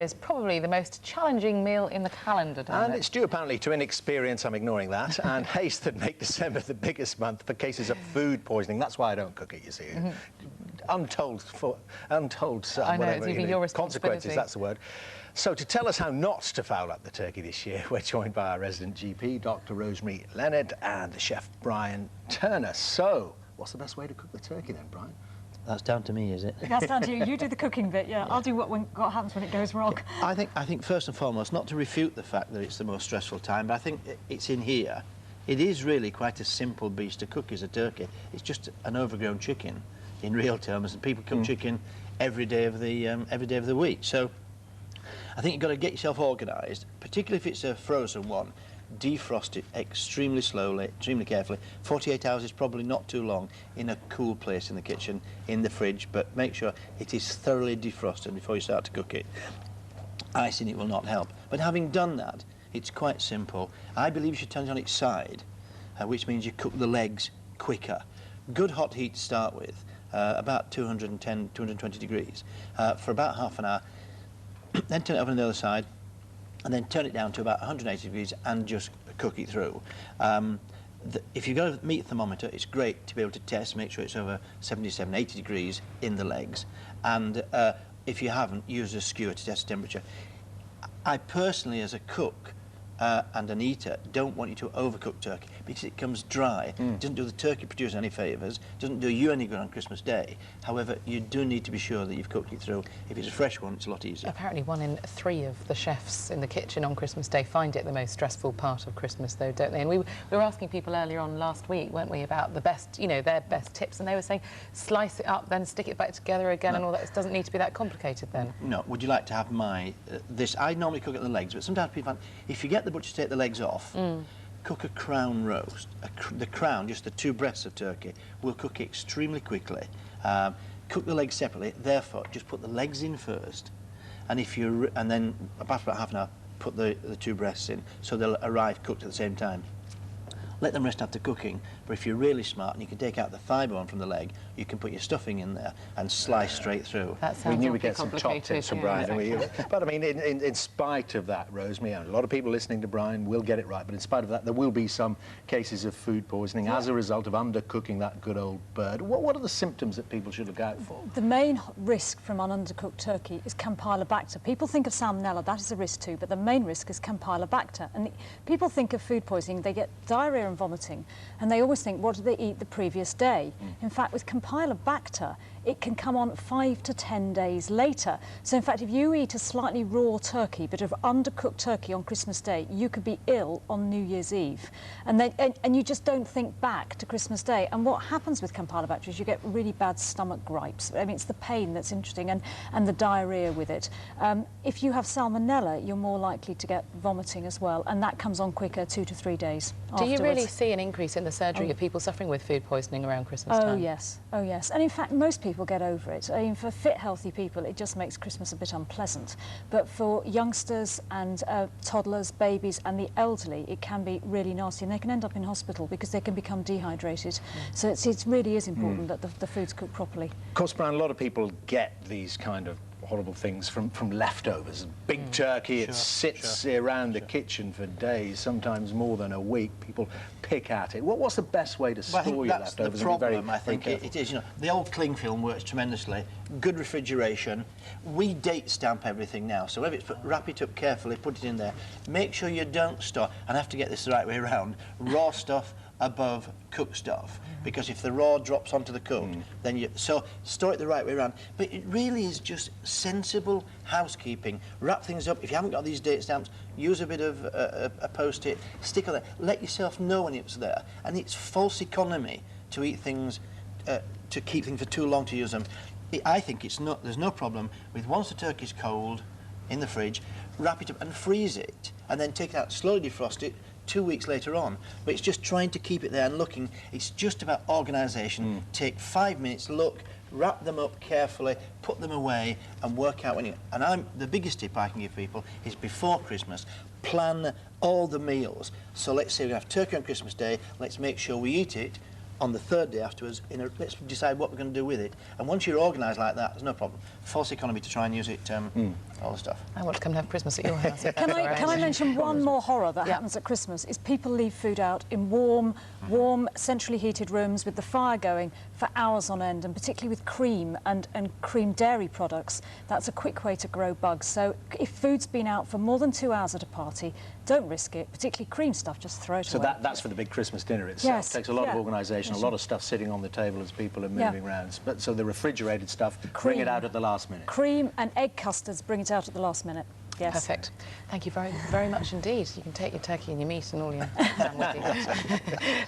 Is probably the most challenging meal in the calendar, and it's due apparently to inexperience, I'm ignoring that, and haste that make December the biggest month for cases of food poisoning. That's why I don't cook it, you see. Untold I know, it's even your consequences, that's the word. So to tell us how not to foul up the turkey this year, we're joined by our resident GP, Dr. Rosemary Leonard, and the chef Brian Turner. So, what's the best way to cook the turkey then, Brian? That's down to me, is it? That's down to you. You do the cooking bit, yeah. I'll do what happens when it goes wrong. I think first and foremost, not to refute the fact that it's the most stressful time, but I think it's in here. It is really quite a simple beast to cook as a turkey. It's just an overgrown chicken, in real terms, and people cook chicken every day of the week. So I think you've got to get yourself organised, particularly if it's a frozen one. Defrost it extremely slowly, extremely carefully. 48 hours is probably not too long in a cool place in the kitchen, in the fridge, but make sure it is thoroughly defrosted before you start to cook it. Icing it will not help. But having done that, it's quite simple. I believe you should turn it on its side, which means you cook the legs quicker. Good hot heat to start with, about 210, 220 degrees, for about half an hour. Then turn it over on the other side, and then turn it down to about 180 degrees and just cook it through. If you've got a meat thermometer, it's great to be able to test, make sure it's over 77, 80 degrees in the legs. And if you haven't, use a skewer to test the temperature. I personally, as a cook and an eater, don't want you to overcook turkey because it comes dry. It doesn't do the turkey producer any favours, doesn't do you any good on Christmas Day. However, you do need to be sure that you've cooked it through. If it's a fresh one, it's a lot easier. Apparently 1 in 3 of the chefs in the kitchen on Christmas Day find it the most stressful part of Christmas, though, don't they? And we were asking people earlier on last week, weren't we, about the best, you know, their best tips, and they were saying slice it up, then stick it back together again, and all that. It doesn't need to be that complicated then. No. Would you like to have my this? I normally cook at the legs, but sometimes people find if you get the butcher to take the legs off, cook a crown roast. The crown, just the 2 breasts of turkey, will cook extremely quickly. Cook the legs separately. Therefore, just put the legs in first, and then about half an hour, put the 2 breasts in, so they'll arrive cooked at the same time. Let them rest after cooking, but if you're really smart and you can take out the thigh bone from the leg, you can put your stuffing in there and slice straight through. That sounds we knew we'd get some top tips from Brian, didn't we? But I mean, in spite of that, Rosemary, a lot of people listening to Brian will get it right, but in spite of that, there will be some cases of food poisoning as a result of undercooking that good old bird. What are the symptoms that people should look out for? The main risk from an undercooked turkey is Campylobacter. People think of Salmonella, that is a risk too, but the main risk is Campylobacter. And people think of food poisoning, they get diarrhea and vomiting, and they always think, what did they eat the previous day? In fact, with Campylobacter, it can come on 5 to 10 days later. So in fact, if you eat a slightly raw turkey, but of undercooked turkey on Christmas Day, you could be ill on New Year's Eve. And you just don't think back to Christmas Day. And what happens with Campylobacter is you get really bad stomach gripes. I mean, it's the pain that's interesting, and the diarrhea with it. If you have Salmonella, you're more likely to get vomiting as well, and that comes on quicker, 2 to 3 days Do afterwards. you really see an increase in the surgery of people suffering with food poisoning around Christmas time? Oh yes, oh yes. And in fact, most people get over it. I mean, for fit, healthy people, it just makes Christmas a bit unpleasant. But for youngsters and toddlers, babies and the elderly, it can be really nasty, and they can end up in hospital because they can become dehydrated. So it really is important that the food's cooked properly. Of course, Brian, a lot of people get these kind of horrible things from leftovers. Big turkey, it sits around the kitchen for days, sometimes more than a week. People pick at it. What's the best way to store your leftovers? That's the problem, I think. It is, you know, the old cling film works tremendously. Good refrigeration. We date stamp everything now, so if it's wrap it up carefully, put it in there. Make sure you don't store, and I have to get this the right way around, raw stuff above cooked stuff, because if the raw drops onto the cooked, then so store it the right way around. But it really is just sensible housekeeping. Wrap things up. If you haven't got these date stamps, use a bit of a post-it, stick on there. Let yourself know when it's there. And it's false economy to eat things, to keep things for too long to use them. I think there's no problem with once the turkey's cold in the fridge, wrap it up and freeze it, and then take it out, slowly defrost it, 2 weeks later on. But it's just trying to keep it there and looking. It's just about organisation. Take 5 minutes, look, wrap them up carefully, put them away, and work out when you... And the biggest tip I can give people is before Christmas, plan all the meals. So let's say we have turkey on Christmas Day, let's make sure we eat it on the 3rd day afterwards. Let's decide what we're going to do with it. And once you're organised like that, there's no problem. False economy to try and use it all the stuff. I want to come and have Christmas at your house. if Can that's all right. I mention one more horror that Yeah. happens at Christmas is people leave food out in warm, centrally heated rooms with the fire going for hours on end, and particularly with cream and cream dairy products. That's a quick way to grow bugs. So if food's been out for more than 2 hours at a party, don't risk it, particularly cream stuff, just throw it So away. that's for the big Christmas dinner itself. Yes, It takes a lot of yeah. organisation, a lot of stuff sitting on the table as people are Yeah. moving around. But so the refrigerated stuff, bring Cream. it out at the last minute. Cream and egg custards, bring it out at the last minute. Yes. Perfect. Thank you very, very much indeed. You can take your turkey and your meat and all your ham with you.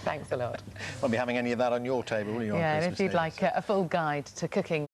Thanks a lot. Won't be having any of that on your table, will you? On Yeah, and Christmas if you'd Day? like a full guide to cooking